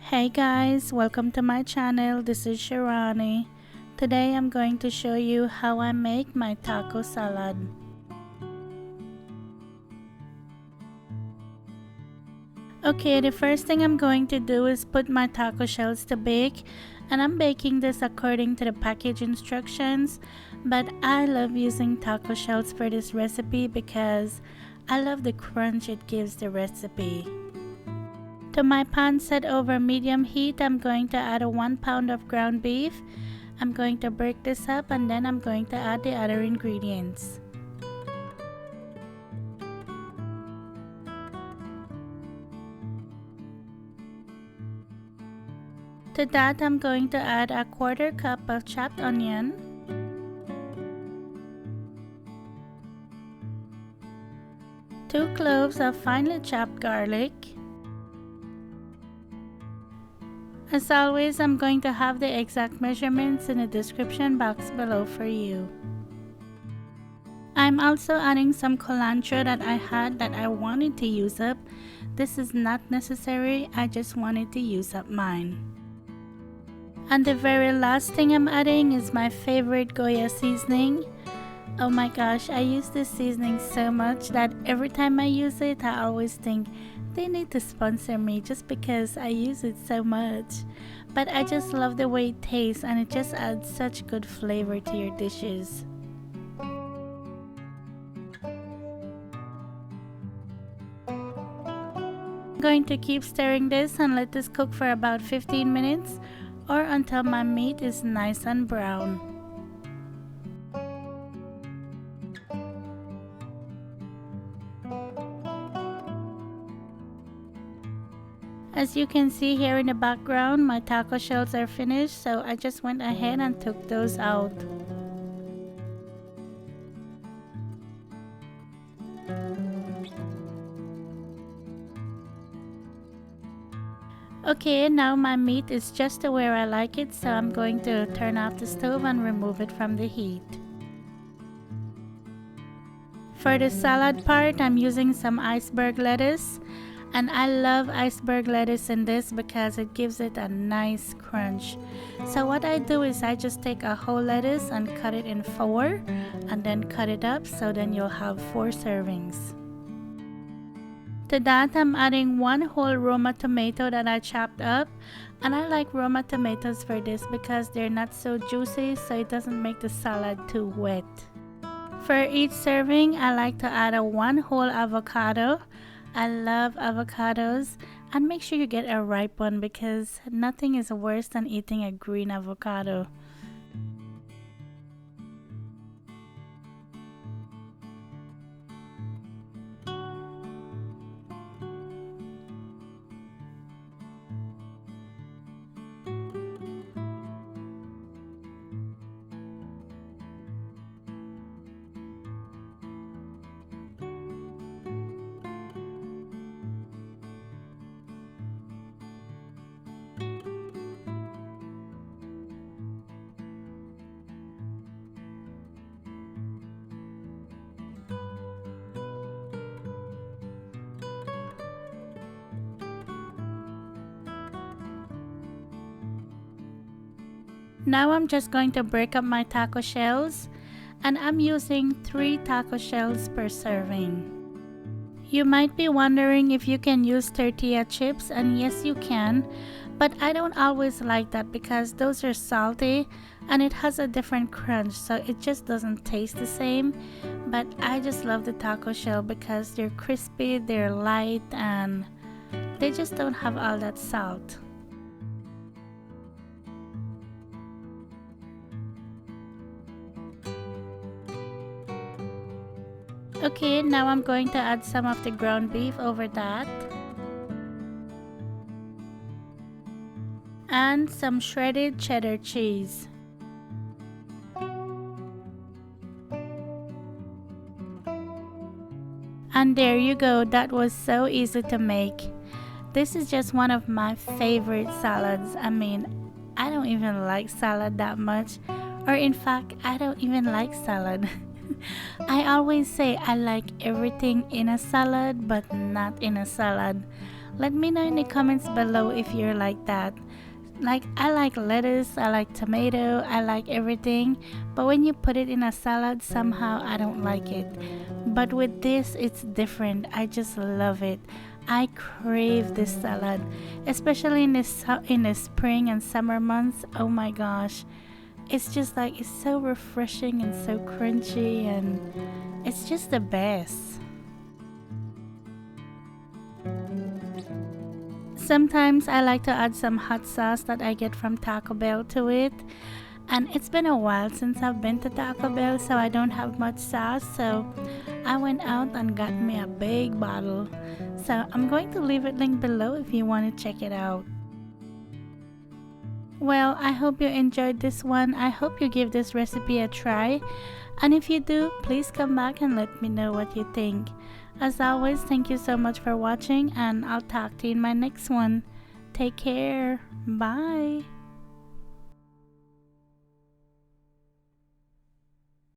Hey guys, welcome to my channel. This is Shirani. Today I'm going to show you how I make my taco salad. Okay, the first thing I'm going to do is put my taco shells to bake, and I'm baking this according to the package instructions, but I love using taco shells for this recipe because I love the crunch it gives the recipe. To my pan set over medium heat, I'm going to add 1 pound of ground beef. I'm going to break this up and then I'm going to add the other ingredients. To that, I'm going to add a 1/4 cup of chopped onion, 2 cloves of finely chopped garlic. As always, I'm going to have the exact measurements in the description box below for you. I'm also adding some culantro that I had that I wanted to use up. This is not necessary, I just wanted to use up mine. And the very last thing I'm adding is my favorite Goya seasoning. Oh my gosh, I use this seasoning so much that every time I use it, I always think they need to sponsor me just because I use it so much. But I just love the way it tastes and it just adds such good flavor to your dishes. I'm going to keep stirring this and let this cook for about 15 minutes or until my meat is nice and brown. As you can see here in the background, my taco shells are finished, so I just went ahead and took those out. Okay, now my meat is just to where I like it, so I'm going to turn off the stove and remove it from the heat. For the salad part, I'm using some iceberg lettuce. And I love iceberg lettuce in this because it gives it a nice crunch. So what I do is I just take a whole lettuce and cut it in 4 and then cut it up, so then you'll have 4 servings. To that, I'm adding 1 whole Roma tomato that I chopped up. And I like Roma tomatoes for this because they're not so juicy, so it doesn't make the salad too wet. For each serving, I like to add 1 whole avocado. I love avocados, and make sure you get a ripe one because nothing is worse than eating a green avocado. Now I'm just going to break up my taco shells, and I'm using 3 taco shells per serving. You might be wondering if you can use tortilla chips, and yes you can, but I don't always like that because those are salty and it has a different crunch, so it just doesn't taste the same. But I just love the taco shell because they're crispy, they're light, and they just don't have all that salt. Okay, now I'm going to add some of the ground beef over that. And some shredded cheddar cheese. And there you go, that was so easy to make. This is just one of my favorite salads. I mean, I don't even like salad that much, or in fact, I don't even like salad. I always say I like everything in a salad, but not in a salad. Let me know in the comments below if you're like that. Like, I like lettuce, I like tomato, I like everything, but when you put it in a salad, somehow I don't like it. But with this, it's different. I just love it. I crave this salad, especially in the spring and summer months. Oh my gosh, it's just like it's so refreshing and so crunchy, and it's just the best. Sometimes I like to add some hot sauce that I get from Taco Bell to it. And it's been a while since I've been to Taco Bell, so I don't have much sauce. So I went out and got me a big bottle. So I'm going to leave it linked below if you want to check it out. Well, I hope you enjoyed this one. I hope you give this recipe a try. And if you do, please come back and let me know what you think. As always, thank you so much for watching, and I'll talk to you in my next one. Take care. Bye.